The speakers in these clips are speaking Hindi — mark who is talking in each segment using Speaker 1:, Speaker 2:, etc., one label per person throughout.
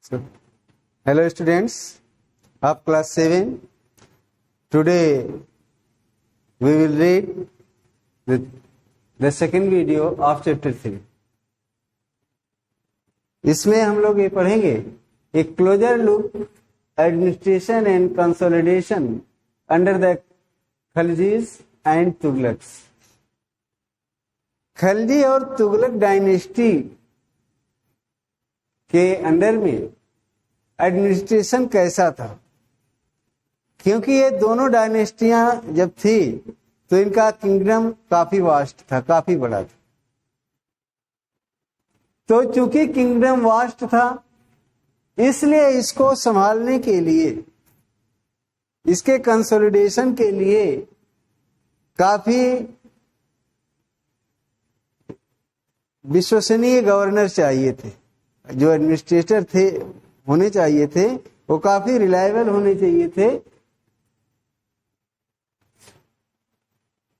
Speaker 1: So, hello students of class 7. Today we will read the second video of chapter 3. इसमें हम लोग ये पढ़ेंगे एक closer look administration and consolidation under the Khaljis and Tughlaqs. Khalji और तुगलक डायनेस्टी के अंडर में एडमिनिस्ट्रेशन कैसा था, क्योंकि ये दोनों डायनेस्टियां जब थी तो इनका किंगडम काफी वास्ट था, काफी बड़ा था। तो चूंकि किंगडम वास्ट था, इसलिए इसको संभालने के लिए, इसके कंसोलिडेशन के लिए काफी विश्वसनीय गवर्नर चाहिए थे। जो एडमिनिस्ट्रेटर थे होने चाहिए थे वो काफी रिलायबल होने चाहिए थे।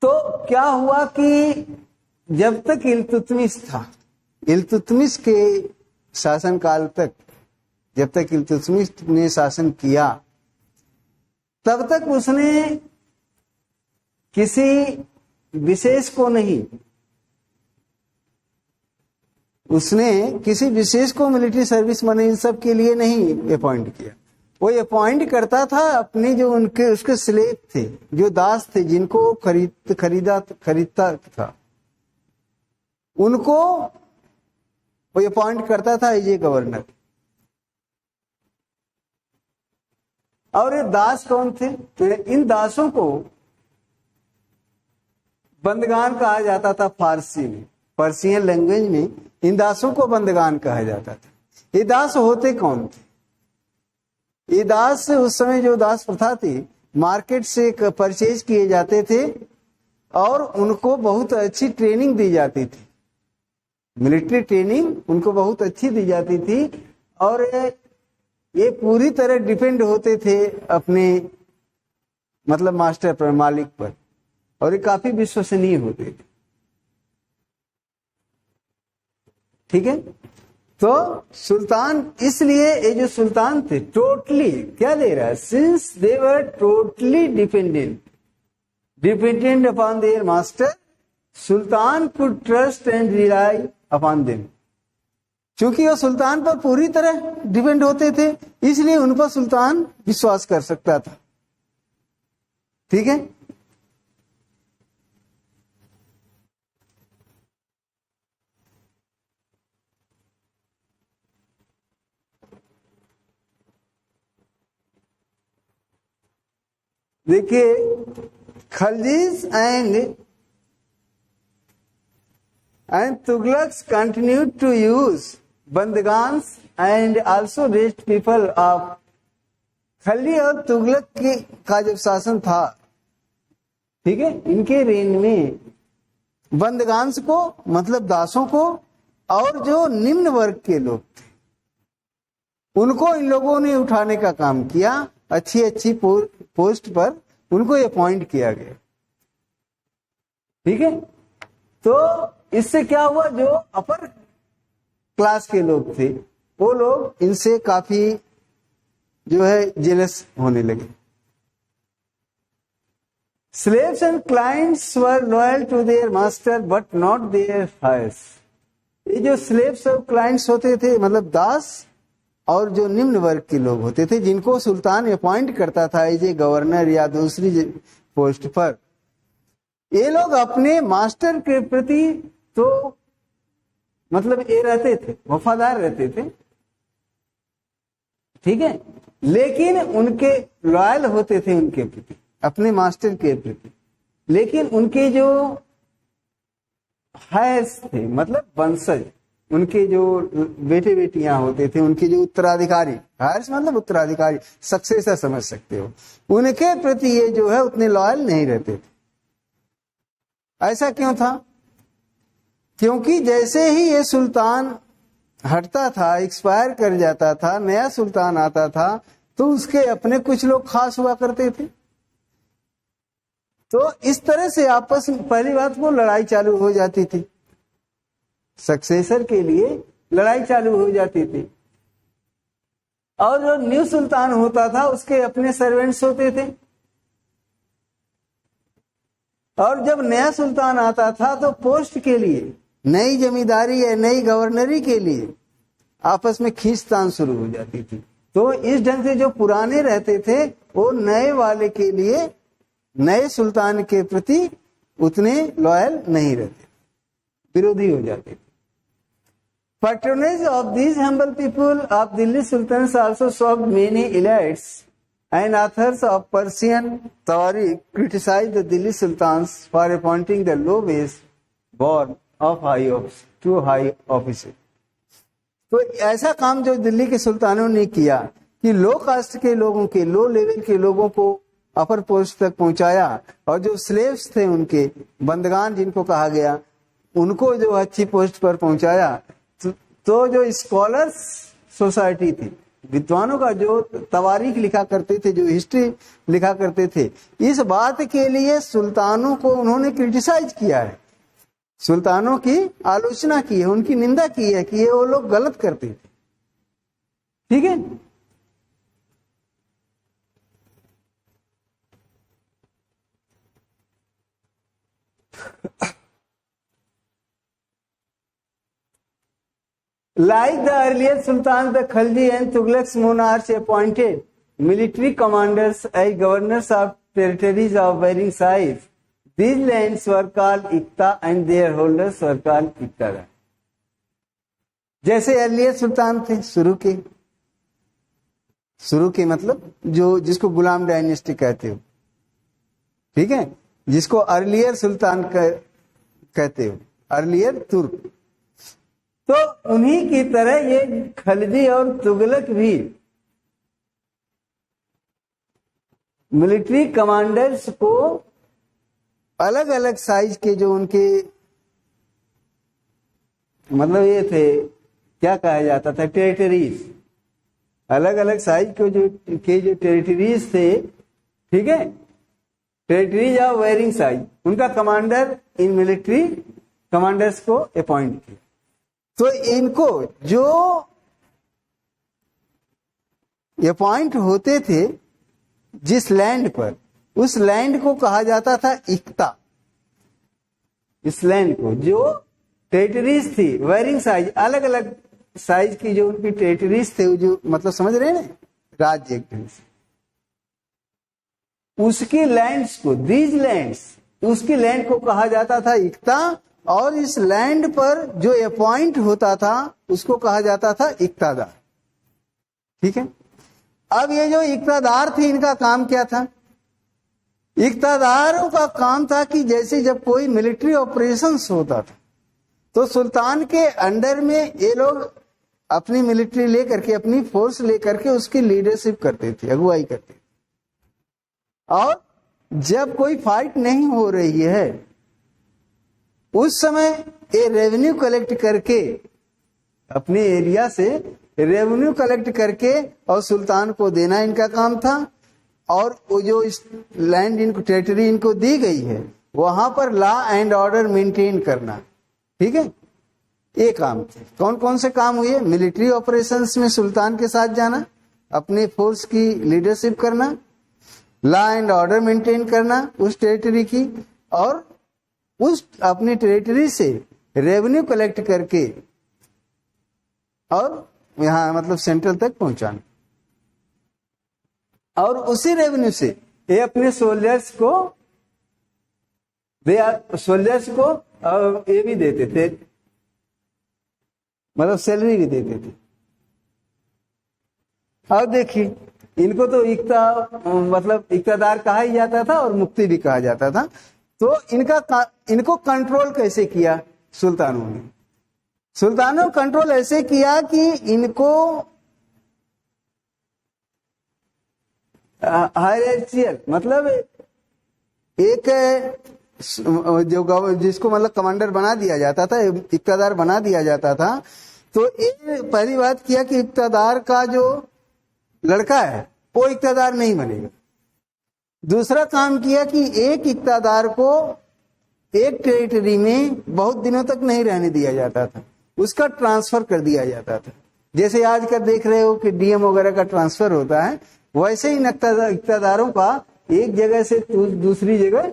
Speaker 1: तो क्या हुआ कि जब तक इल्तुतमिश था, इल्तुतमिश के शासनकाल तक, जब तक इल्तुतमिश ने शासन किया, तब तक उसने किसी विशेष को नहीं, उसने किसी विशेष को मिलिट्री सर्विस में इन सब के लिए नहीं अपॉइंट किया। वो अपॉइंट करता था अपने जो उसके स्लेव थे, जो दास थे, जिनको खरीदता था, उनको वो अपॉइंट करता था एज ए गवर्नर। और ये दास कौन थे? तो इन दासों को बंदगान कहा जाता था। फारसी में, पर्शियन लैंग्वेज में इन दासों को बंदगान कहा जाता था। ये दास होते कौन थे? ये दास उस समय जो दास प्रथा थी, मार्केट से परचेज किए जाते थे और उनको बहुत अच्छी ट्रेनिंग दी जाती थी, मिलिट्री ट्रेनिंग उनको बहुत अच्छी दी जाती थी। और ये पूरी तरह डिपेंड होते थे अपने मतलब मास्टर पर, मालिक पर, और ये काफी विश्वसनीय होते थे। ठीक है। तो सुल्तान, इसलिए ये जो सुल्तान थे टोटली क्या दे रहा है, since they were totally dependent upon their master, Sultan could trust and rely upon them. क्योंकि वो सुल्तान पर पूरी तरह डिपेंड होते थे, इसलिए उन पर सुल्तान विश्वास कर सकता था। ठीक है। देखिए, Khaljis and Tughlaqs continued to use bandagans and also rest people of. Khalji और तुगलक का जब शासन था, ठीक है, इनके रेन में बंदगान्स को मतलब दासों को और जो निम्न वर्ग के लोग थे उनको इन लोगों ने उठाने का काम किया। अच्छी पोस्ट पर उनको अपॉइंट किया गया। ठीक है। तो इससे क्या हुआ, जो अपर क्लास के लोग थे वो लोग इनसे काफी जो है जेलस होने लगे। Slaves and clients were loyal to their master but not their hirers. ये जो स्लेव्स और क्लाइंट्स होते थे, मतलब दास और जो निम्न वर्ग के लोग होते थे, जिनको सुल्तान अपॉइंट करता था एज ए गवर्नर या दूसरी पोस्ट पर, ये लोग अपने मास्टर के प्रति तो मतलब ये रहते थे, वफादार रहते थे। ठीक है। लेकिन उनके लॉयल होते थे उनके प्रति, अपने मास्टर के प्रति। लेकिन उनके जो हायर्स थे, मतलब वंशज, उनके जो बेटे बेटियां होते थे, उनके जो उत्तराधिकारी, हायर्स मतलब उत्तराधिकारी, सक्सेसर समझ सकते हो, उनके प्रति ये जो है उतने लॉयल नहीं रहते थे। ऐसा क्यों था? क्योंकि जैसे ही ये सुल्तान हटता था, एक्सपायर कर जाता था, नया सुल्तान आता था, तो उसके अपने कुछ लोग खास हुआ करते थे। तो इस तरह से आपस में पहली बात वो लड़ाई चालू हो जाती थी, सक्सेसर के लिए लड़ाई चालू हो जाती थी। और जो न्यू सुल्तान होता था उसके अपने सर्वेंट्स होते थे, और जब नया सुल्तान आता था तो पोस्ट के लिए, नई जमींदारी या नई गवर्नरी के लिए आपस में खींचतान शुरू हो जाती थी। तो इस ढंग से जो पुराने रहते थे वो नए वाले के लिए, नए सुल्तान के प्रति उतने लॉयल नहीं रहते, विरोधी हो जाते थे। Patronage of these humble people of Delhi sultans also shocked many elites and authors of Persian Tawariq criticized the Delhi sultans for appointing the low-wage born of high office to high offices. तो ऐसा काम जो दिल्ली के सुल्तानों ने किया कि लो कास्ट के लोगों के, लो लेवल के लोगों को अपर पोस्ट तक पहुंचाया, और जो स्लेव्स थे उनके, बंदगान जिनको कहा गया, उनको जो अच्छी पोस्ट पर पहुंचाया। तो जो स्कॉलर्स सोसाइटी थी, विद्वानों का जो तवारीख लिखा करते थे, जो हिस्ट्री लिखा करते थे, इस बात के लिए सुल्तानों को उन्होंने क्रिटिसाइज किया है, सुल्तानों की आलोचना की है, उनकी निंदा की है कि ये वो लोग गलत करते थे। ठीक है, Like the earlier sultans, the Khalji and Tughlaq monarchs appointed military commanders as governors of territories of varying size. These lands were called Iqta and their holders were called Iqtadar. जैसे earlier सुल्तान थे, शुरू के मतलब जो जिसको गुलाम डायनेस्टी कहते हो, ठीक है, जिसको अर्लियर सुल्तान कहते हो, अर्लियर तुर्क, तो उन्हीं की तरह ये खलजी और तुगलक भी मिलिट्री कमांडर्स को अलग अलग साइज के जो उनके मतलब ये थे, क्या कहा जाता था, टेरिटरीज, अलग अलग साइज के जो टेरिटरीज थे, ठीक है, टेरिटरीज ऑफ वेरिंग साइज, उनका कमांडर इन मिलिट्री कमांडर्स को अपॉइंट किया। तो इनको जो अपॉइंट होते थे जिस लैंड पर, उस लैंड को कहा जाता था इक्ता। इस लैंड को जो टेरिटरीज थी, वेरिंग साइज, अलग अलग साइज की जो उनकी टेरिटरीज थे, जो मतलब समझ रहे हैं ना, राज्य एक ढंग से, उसकी लैंड्स को, दीज लैंड्स, उसकी लैंड को कहा जाता था इक्ता, और इस लैंड पर जो अपॉइंट होता था उसको कहा जाता था इक्तादार। ठीक है, अब ये जो इक्तादार थे, इनका काम क्या था? इक्तादारों का काम था कि जैसे जब कोई मिलिट्री ऑपरेशंस होता था तो सुल्तान के अंडर में ये लोग अपनी मिलिट्री लेकर के, अपनी फोर्स लेकर के उसकी लीडरशिप करते थे, अगुवाई करते थे। और जब कोई फाइट नहीं हो रही है उस समय ये रेवेन्यू कलेक्ट करके, अपने एरिया से रेवेन्यू कलेक्ट करके और सुल्तान को देना इनका काम था। और वो जो इस लैंड इनको, टेरिटरी इनको दी गई है, वहां पर लॉ एंड ऑर्डर मेंटेन करना। ठीक है, ये काम थे। कौन कौन से काम हुए? मिलिट्री ऑपरेशंस में सुल्तान के साथ जाना, अपने फोर्स की लीडरशिप करना, लॉ एंड ऑर्डर मेंटेन करना उस टेरिटरी की, और उस अपनी टेरिटरी से रेवेन्यू कलेक्ट करके और यहां मतलब सेंट्रल तक पहुंचाना, और उसी रेवेन्यू से ये अपने सोल्जर्स को ये भी देते थे, मतलब सैलरी भी देते थे। और देखिए, इनको तो मतलब इक्तादार कहा ही जाता था और मुक्ति भी कहा जाता था। तो इनको कंट्रोल कैसे किया सुल्तानों ने? सुल्तानों कंट्रोल ऐसे किया कि इनको हायरार्चियल, मतलब एक जो जिसको मतलब कमांडर बना दिया जाता था, इक्तादार बना दिया जाता था। तो ये पहली बात किया कि इक्तादार का जो लड़का है वो इक्तादार नहीं बनेगा। दूसरा काम किया कि एक इक्तादार को एक टेरिटरी में बहुत दिनों तक नहीं रहने दिया जाता था, उसका ट्रांसफर कर दिया जाता था। जैसे आजकल देख रहे हो कि डीएम वगैरह का ट्रांसफर होता है, वैसे ही इक़्तिदारों का एक जगह से दूसरी जगह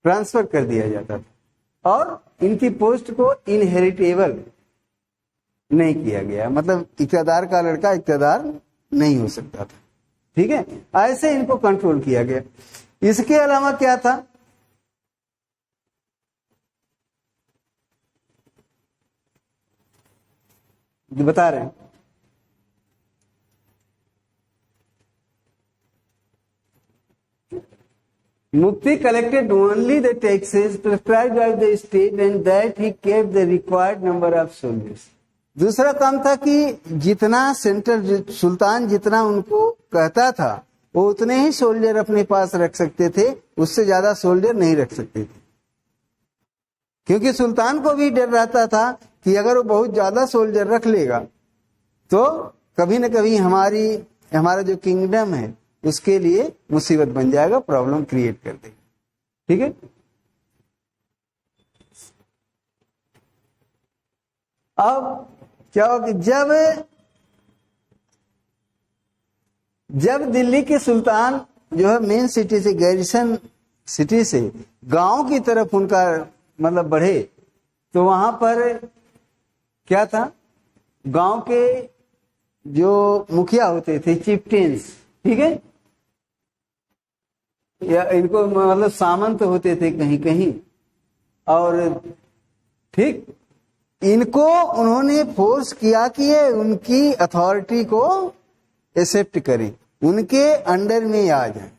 Speaker 1: ट्रांसफर कर दिया जाता था और इनकी पोस्ट को इनहेरिटेबल नहीं किया गया, मतलब इक़्तिदार का लड़का इक़्तिदार नहीं हो सकता था। ठीक है, ऐसे इनको कंट्रोल किया गया। इसके अलावा क्या था, बता रहे हैं, Mukti collected only the taxes prescribed by the state and that he kept the required number of soldiers. दूसरा काम था कि जितना सेंट्रल सुल्तान जितना उनको कहता था वो उतने ही सोल्जर अपने पास रख सकते थे, उससे ज्यादा सोल्जर नहीं रख सकते थे, क्योंकि सुल्तान को भी डर रहता था कि अगर वो बहुत ज्यादा सोल्जर रख लेगा तो कभी न कभी हमारा जो किंगडम है उसके लिए मुसीबत बन जाएगा, प्रॉब्लम क्रिएट कर देगा। ठीक है, अब क्या हो कि जब दिल्ली के सुल्तान जो है मेन सिटी से, गैरिसन सिटी से गांव की तरफ उनका मतलब बढ़े, तो वहां पर क्या था, गांव के जो मुखिया होते थे, चिफ्टेंस, ठीक है, या इनको मतलब सामंत होते थे कहीं कहीं, और ठीक इनको उन्होंने फोर्स किया कि ये उनकी अथॉरिटी को एक्सेप्ट करें, उनके अंडर में आ जाए।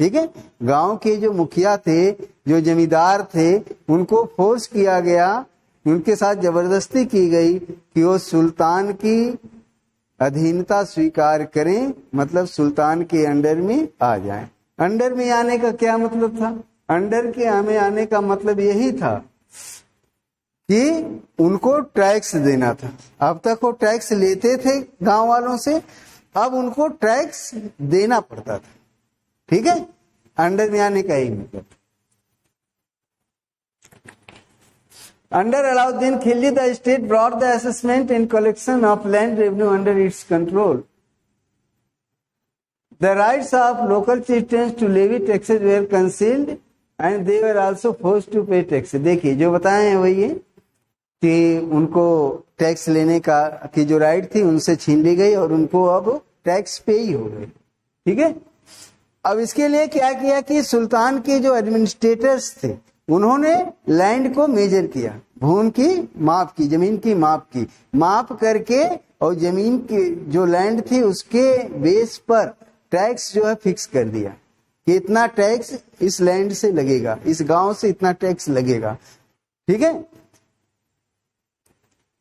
Speaker 1: ठीक है, गांव के जो मुखिया थे, जो जमींदार थे, उनको फोर्स किया गया, उनके साथ जबरदस्ती की गई कि वो सुल्तान की अधीनता स्वीकार करें, मतलब सुल्तान के अंडर में आ जाएं। अंडर में आने का क्या मतलब था, अंडर के में आने का मतलब यही था कि उनको टैक्स देना था। अब तक वो टैक्स लेते थे गांव वालों से, अब उनको टैक्स देना पड़ता था। ठीक है, अंडर में आने का ही मतलब। Under Alauddin Khilji, the state brought the assessment and collection of land revenue under its control. The rights of local chieftains to levy taxes were concealed and they were also forced to pay taxes. देखिए जो बताए हैं वही है कि उनको टैक्स लेने का की जो राइट थी उनसे छीन ली गई और उनको अब टैक्स पे ही हो गए। ठीक है, अब इसके लिए क्या किया कि सुल्तान के जो एडमिनिस्ट्रेटर्स थे उन्होंने लैंड को मेजर किया, भूमि की माप की, जमीन की माप की, माप करके और जमीन की जो लैंड थी उसके बेस पर टैक्स जो है फिक्स कर दिया कि इतना टैक्स इस लैंड से लगेगा, इस गांव से इतना टैक्स लगेगा। ठीक है,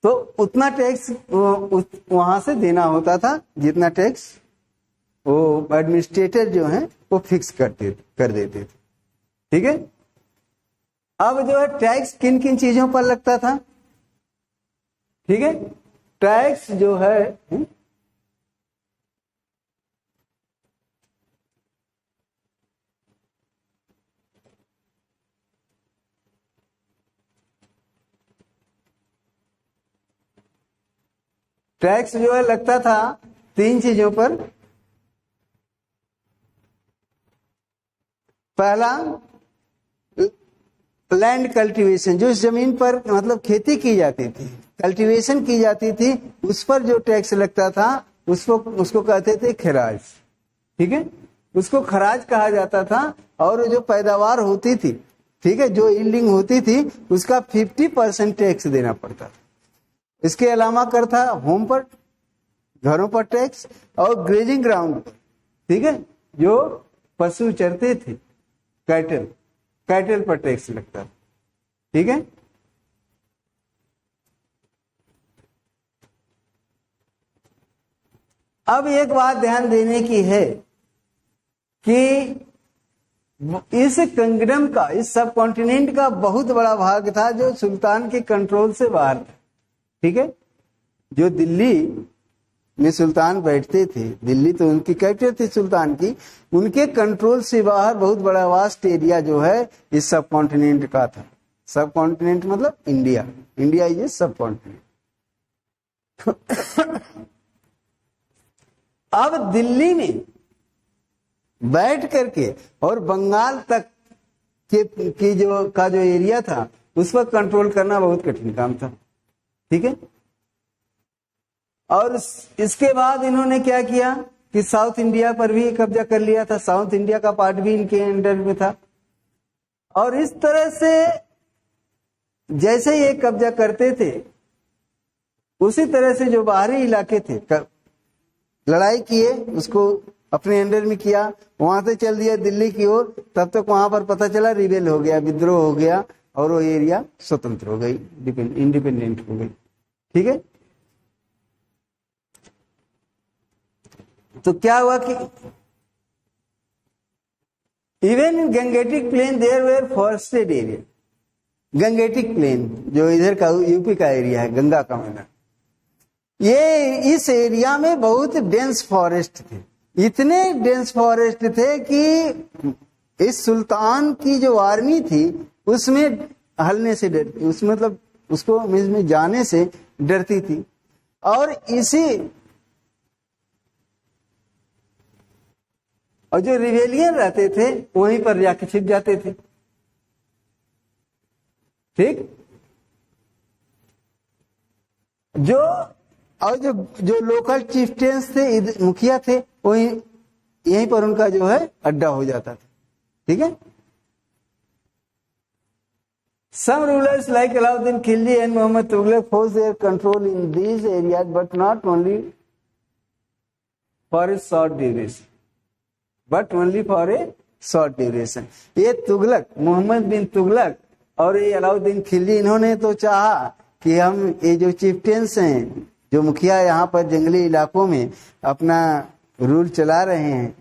Speaker 1: तो उतना टैक्स वहां से देना होता था जितना टैक्स वो एडमिनिस्ट्रेटर जो है वो फिक्स कर देते थे। ठीक है, अब जो है टैक्स किन किन चीजों पर लगता था। ठीक है, टैक्स जो है टैक्स जो है लगता था 3 चीजों पर। पहला लैंड कल्टीवेशन, जो इस जमीन पर मतलब खेती की जाती थी, कल्टीवेशन की जाती थी, उस पर जो टैक्स लगता था उसको कहते थे खराज। ठीक है, उसको खराज कहा जाता था। और जो पैदावार होती थी, ठीक है, जो यील्डिंग होती थी उसका 50% टैक्स देना पड़ता था। इसके अलावा कर था होम पर, घरों पर टैक्स, और ग्रेजिंग ग्राउंड पर, ठीक है, जो पशु चरते थे, कैटल पर टैक्स लगता था। ठीक है, अब एक बात ध्यान देने की है कि इस किंगडम का, इस सब कॉन्टिनेंट का बहुत बड़ा भाग था जो सुल्तान के कंट्रोल से बाहर था। ठीक है, जो दिल्ली में सुल्तान बैठते थे, दिल्ली तो उनकी कैपिटल थी सुल्तान की, उनके कंट्रोल से बाहर बहुत बड़ा वास्ट एरिया जो है इस सब कॉन्टिनेंट का था। सब कॉन्टिनेंट मतलब इंडिया, इंडिया इज ए सब कॉन्टिनेंट। अब दिल्ली में बैठ करके और बंगाल तक की जो एरिया था उस पर कंट्रोल करना बहुत कठिन काम था। ठीक है। और इसके बाद इन्होंने क्या किया कि साउथ इंडिया पर भी कब्जा कर लिया था। साउथ इंडिया का पार्ट भी इनके अंडर में था। और इस तरह से जैसे ये कब्जा करते थे उसी तरह से जो बाहरी इलाके थे लड़ाई किए, उसको अपने अंडर में किया, वहां से चल दिया दिल्ली की ओर। तब तक वहां पर पता चला रिबेल हो गया, विद्रोह हो गया और वो एरिया स्वतंत्र हो गई, इंडिपेंडेंट हो गई। ठीक है। तो क्या हुआ कि even in Gangetic plain there were forested area. Gangetic plain जो इधर का यूपी का एरिया है, गंगा का मैदान, ये इस एरिया में बहुत डेंस फॉरेस्ट थे। इतने डेंस फॉरेस्ट थे कि इस सुल्तान की जो आर्मी थी उसमें हलने से डरती, उस मतलब उसको में जाने से डरती थी। और जो रिवेलियन रहते थे वहीं पर जाके छिप जाते थे। ठीक। जो लोकल चिफ्टेंस थे, मुखिया थे, वहीं यहीं पर उनका जो है अड्डा हो जाता था। ठीक है। Some rulers like Alauddin Khilji and Muhammad Tughlaq forced their control in these areas, but not only for a short duration. But only for a short duration. ये तुगलक, मोहम्मद बिन तुगलक और ये अलाउद्दीन खिलजी, इन्होंने तो चाहा कि हम ये जो चिफ्टेंस हैं, जो मुखिया यहाँ पर जंगली इलाकों में अपना रूल चला रहे हैं,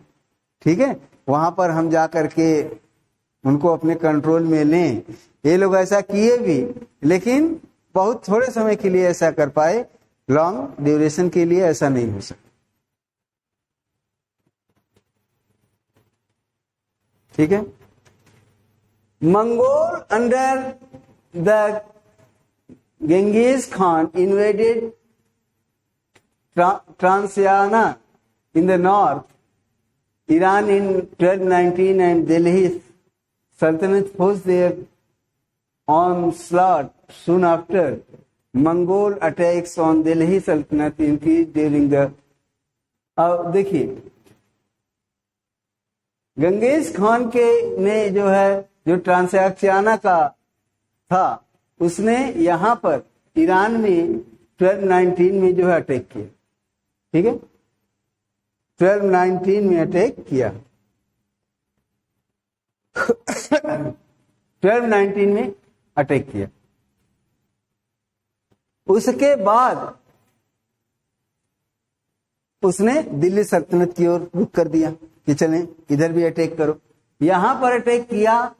Speaker 1: ठीक है, वहां पर हम जा करके उनको अपने कंट्रोल में लें। ये लोग ऐसा किए भी, लेकिन बहुत थोड़े समय के लिए ऐसा कर पाए, लॉन्ग ड्यूरेशन के लिए ऐसा नहीं हो सकता। ठीक है। Mongol under the Genghis Khan invaded Transiana in the north, Iran in 1219, and Delhi Sultanate forced their onslaught. Soon after, Mongol attacks on Delhi Sultanate increased during the अब देखिए, गंगेज खान के ने जो है जो ट्रांसैक्सियाना का था, उसने यहाँ पर ईरान में 1219 में जो है अटैक किया। ठीक है, 1219 में अटैक किया। 1219 में अटैक किया। उसके बाद उसने दिल्ली सल्तनत की ओर रुख कर दिया कि चलें इधर भी अटैक करो। यहां पर अटैक किया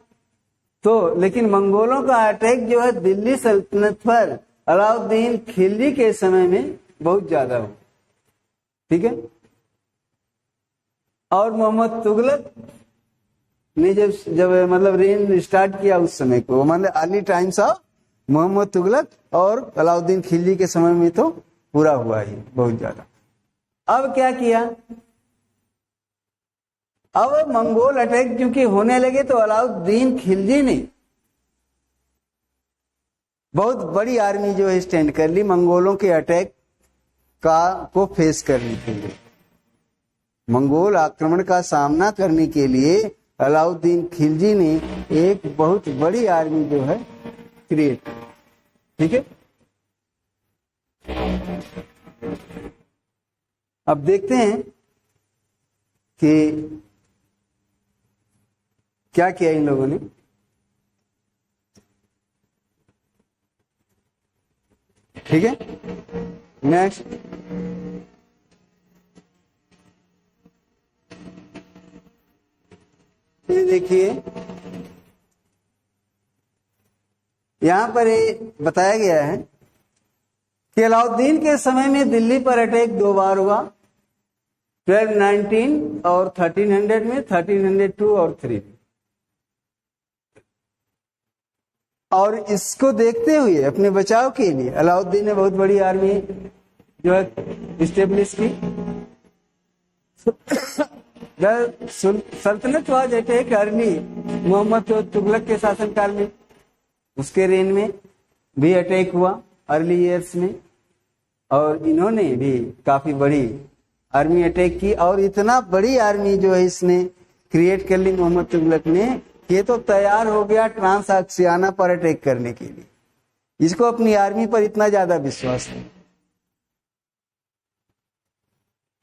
Speaker 1: तो, लेकिन मंगोलों का अटैक जो है दिल्ली सल्तनत पर अलाउद्दीन खिलजी के समय में बहुत ज्यादा हुआ। ठीक है, और मोहम्मद तुगलक ने जब मतलब रेन स्टार्ट किया उस समय को, मतलब early times of Mohammad Tughlaq और अलाउद्दीन खिलजी के समय में तो पूरा हुआ ही बहुत ज्यादा। अब क्या किया, अब मंगोल अटैक क्योंकि होने लगे तो अलाउद्दीन खिलजी ने बहुत बड़ी आर्मी जो है स्टैंड कर ली मंगोलों के अटैक को फेस करने के लिए। मंगोल आक्रमण का सामना करने के लिए अलाउद्दीन खिलजी ने एक बहुत बड़ी आर्मी जो है क्रिएट की। ठीक है, अब देखते हैं कि क्या किया इन लोगों ने। ठीक है, नेक्स्ट ये देखिए, यहां पर ये बताया गया है कि अलाउद्दीन के समय में दिल्ली पर अटैक 2 बार हुआ, 1219 और 1300 में, 1302 और 3। और इसको देखते हुए अपने बचाव के लिए अलाउद्दीन ने बहुत बड़ी आर्मी जो है स्टेब्लिश की। सल्तनत was attack early, Mohammad Tughlaq के शासनकाल में, उसके रेन में भी अटैक हुआ अर्ली ईयर्स में, और इन्होंने भी काफी बड़ी आर्मी अटैक की, और इतना बड़ी आर्मी जो है इसने क्रिएट कर ली मोहम्मद तुगलक ने, ये तो तैयार हो गया ट्रांसआक्सियाना पर अटैक करने के लिए। इसको अपनी आर्मी पर इतना ज्यादा विश्वास है।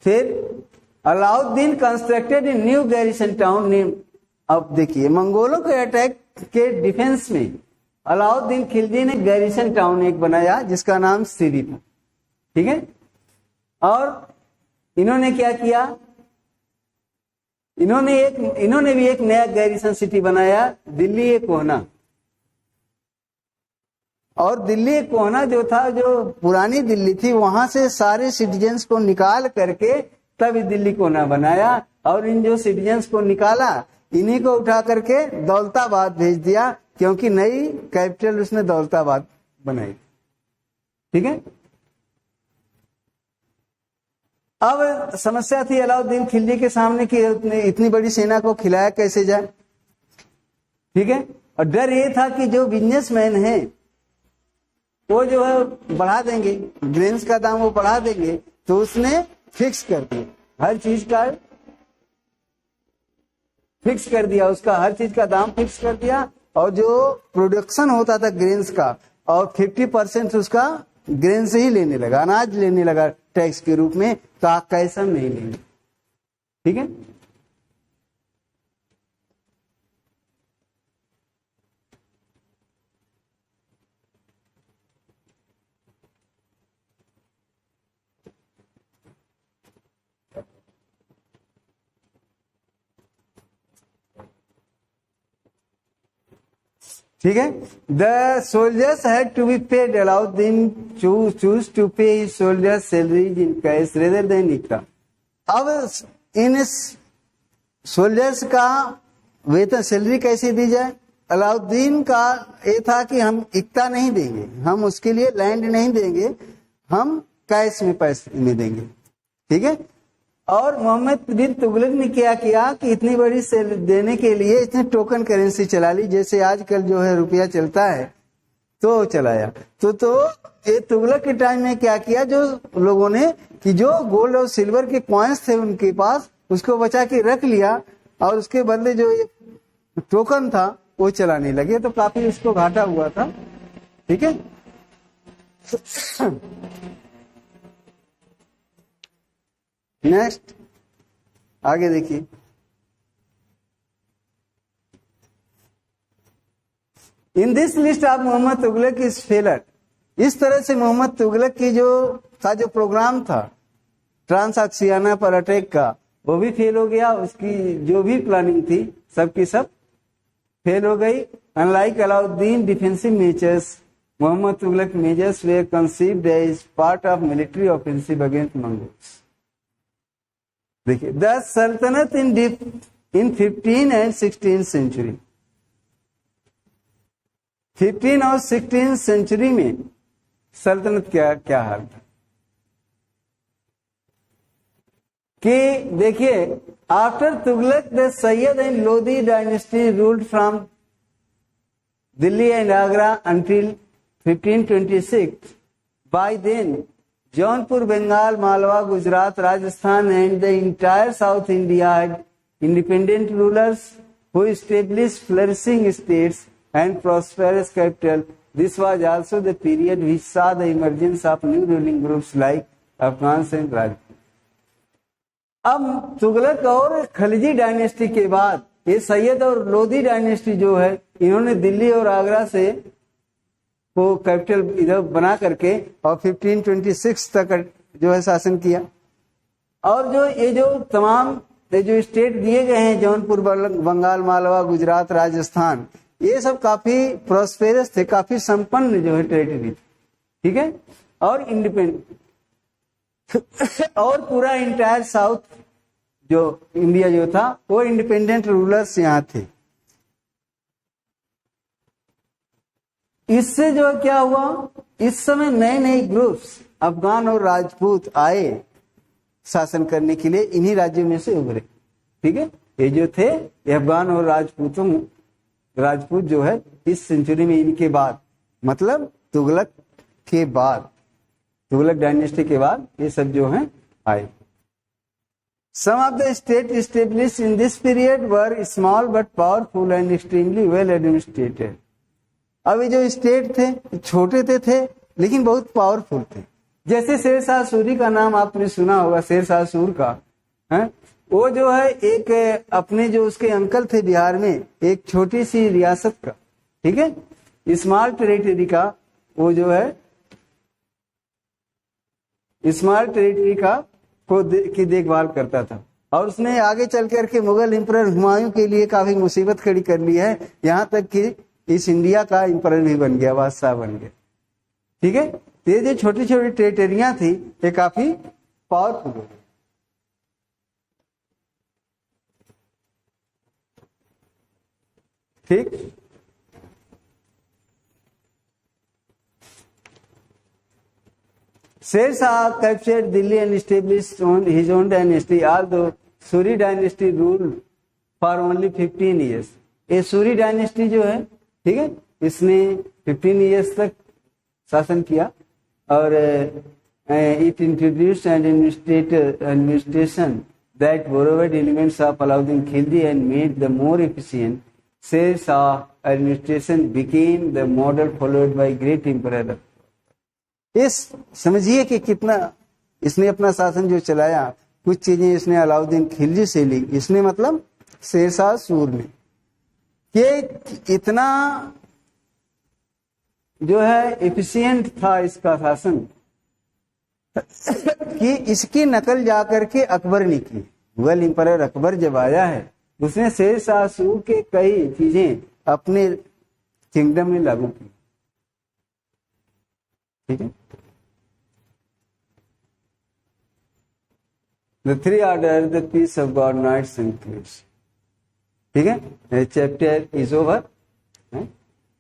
Speaker 1: फिर Alauddin constructed a new garrison town name. अब देखिए मंगोलों के अटैक के डिफेंस में अलाउद्दीन खिलजी ने गैरिसन टाउन एक बनाया जिसका नाम सिरी था, ठीक है। और इन्होंने क्या किया, इन्होंने भी एक नया गैरिसन सिटी बनाया, दिल्ली ए कोहना। और दिल्ली ए कोहना जो था, जो पुरानी दिल्ली थी, वहां से सारे सिटीजन्स को निकाल करके तब दिल्ली कोहना बनाया। और इन जो सिटीजन्स को निकाला, इन्हीं को उठा करके दौलताबाद भेज दिया, क्योंकि नई कैपिटल उसने दौलताबाद बनाई, ठीक है। अब समस्या थी अलाउद्दीन खिलजी के सामने कि इतनी बड़ी सेना को खिलाया कैसे जाए, ठीक है। और डर ये था कि जो बिजनेसमैन है वो जो है बढ़ा देंगे, ग्रेन्स का दाम वो बढ़ा देंगे, तो उसने फिक्स कर दिया, हर चीज का फिक्स कर दिया, उसका हर चीज का दाम फिक्स कर दिया। और जो प्रोडक्शन होता था ग्रेन्स का, और 50% उसका ग्रेन से ही लेने लगा, अनाज लेने लगा टैक्स के रूप में, तो कैसा नहीं लेंगे, ठीक है। ठीक है। The soldiers had to be paid, Alauddin choose to pay his soldiers salaries in cash rather than iqta. अब इन सोल्जर्स का वेतन सैलरी कैसे दी जाए? अलाउद्दीन का ये था कि हम इक्ता नहीं देंगे, हम उसके लिए लैंड नहीं देंगे, हम कैश में पैसे में देंगे, ठीक है। और मोहम्मद बिन तुगलक ने क्या किया कि इतनी बड़ी सेल देने के लिए इसने टोकन करेंसी चला ली, जैसे आजकल जो है रुपया चलता है तो चलाया। तो ये तुगलक के टाइम में क्या किया, जो लोगों ने कि जो गोल्ड और सिल्वर के कॉइन्स थे उनके पास, उसको बचा के रख लिया, और उसके बदले जो ये टोकन था वो चलाने लगे, तो काफी उसको घाटा हुआ था, ठीक है। नेक्स्ट आगे देखिए, in this list of Mohammad Tughlaq is failure. इस तरह से मोहम्मद तुगलक की जो प्रोग्राम था ट्रांसआक्सियाना पर अटैक का, वो भी फेल हो गया, उसकी जो भी प्लानिंग थी सबकी सब फेल हो गई। Unlike Alauddin defensive measures, Mohammad Tughlaq measures were conceived as part of military offensive against Mongols. देखिए, द सल्तनत इन 15 एंड 16 सेंचुरी, 15 और 16 सेंचुरी में सल्तनत क्या हाल था कि देखिए, after Tughlaq the Syed and Lodhi dynasty ruled from Delhi and Agra until 1526. By then, Jaunpur, Bengal, Malwa, Gujarat, Rajasthan and the entire South India had independent rulers who established flourishing states and prosperous capital. This was also the period which saw the emergence of new ruling groups like Afghans and Rajputs. अब तुगलक और खलजी डायनेस्टी के बाद ये सैयद और लोधी डायनेस्टी जो है, इन्होंने दिल्ली और आगरा से को कैपिटल इधर बना करके और 1526 तक जो है शासन किया। और जो तमाम जो स्टेट दिए गए हैं, जौनपुर, बंगाल, मालवा, गुजरात, राजस्थान, ये सब काफी प्रोस्पेरस थे, काफी संपन्न जो है टेरिटरी, ठीक है, और इंडिपेंडेंट। और पूरा इंटायर साउथ जो इंडिया जो था, वो इंडिपेंडेंट रूलर्स यहाँ थे। इससे जो क्या हुआ इस समय नए नए ग्रुप्स अफगान और राजपूत आए शासन करने के लिए, इन्हीं राज्यों में से उभरे। ठीक है, ये जो थे ये अफगान और राजपूत जो है इस सेंचुरी में, इनके बाद मतलब तुगलक के बाद, तुगलक डायनेस्टी के बाद ये सब जो है आए। Some of the states established in this period were small but powerful and extremely well administrated. अब ये जो स्टेट थे छोटे थे लेकिन बहुत पावरफुल थे। जैसे शेरशाह सूरी का नाम आपने सुना होगा, शेरशाह सूर का है, वो जो है एक अपने जो उसके अंकल थे बिहार में एक छोटी सी रियासत का, ठीक है, स्मॉल टेरिटरी का, वो जो है स्मॉल टेरिटरी का की देखभाल करता था। और उसने आगे चल करके मुगल एम्परर हुमायूं के लिए काफी मुसीबत खड़ी कर ली है, यहाँ तक कि इस इंडिया का एम्परर भी बन गया, बादशाह बन गया। ठीक है, तो ये जो छोटी छोटी टेरिटरियां थी ये काफी पावरफुल हो गई। ठीक, Sher Shah captured Delhi and established his own dynasty, although Suri dynasty ruled for only 15 years. ये सूरी डायनेस्टी जो है, ठीक है, इसने 15 years तक शासन किया और it introduced an administration that borrowed elements of Alauddin Khilji and made the more efficient. Sher Shah administration became the model followed by great emperor. इस समझिए कि कितना इसने अपना शासन जो चलाया, कुछ चीजें इसने अलाउद्दीन खिलजी से ली, इसने मतलब शेरशाह सूर ने, कि इतना जो है एफिशिएंट था इसका शासन कि इसकी नकल जाकर के अकबर ने की। मुगल एम्परर अकबर जब आया है उसने शेरशाह सूर के कई चीजें अपने किंगडम में लागू की। ठीक है, The three order, the peace of God, knights and clears. ठीक है, chapter is over.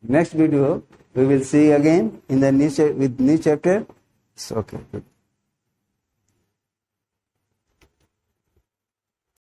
Speaker 1: Next video we will see again in the new with new chapter. It's okay.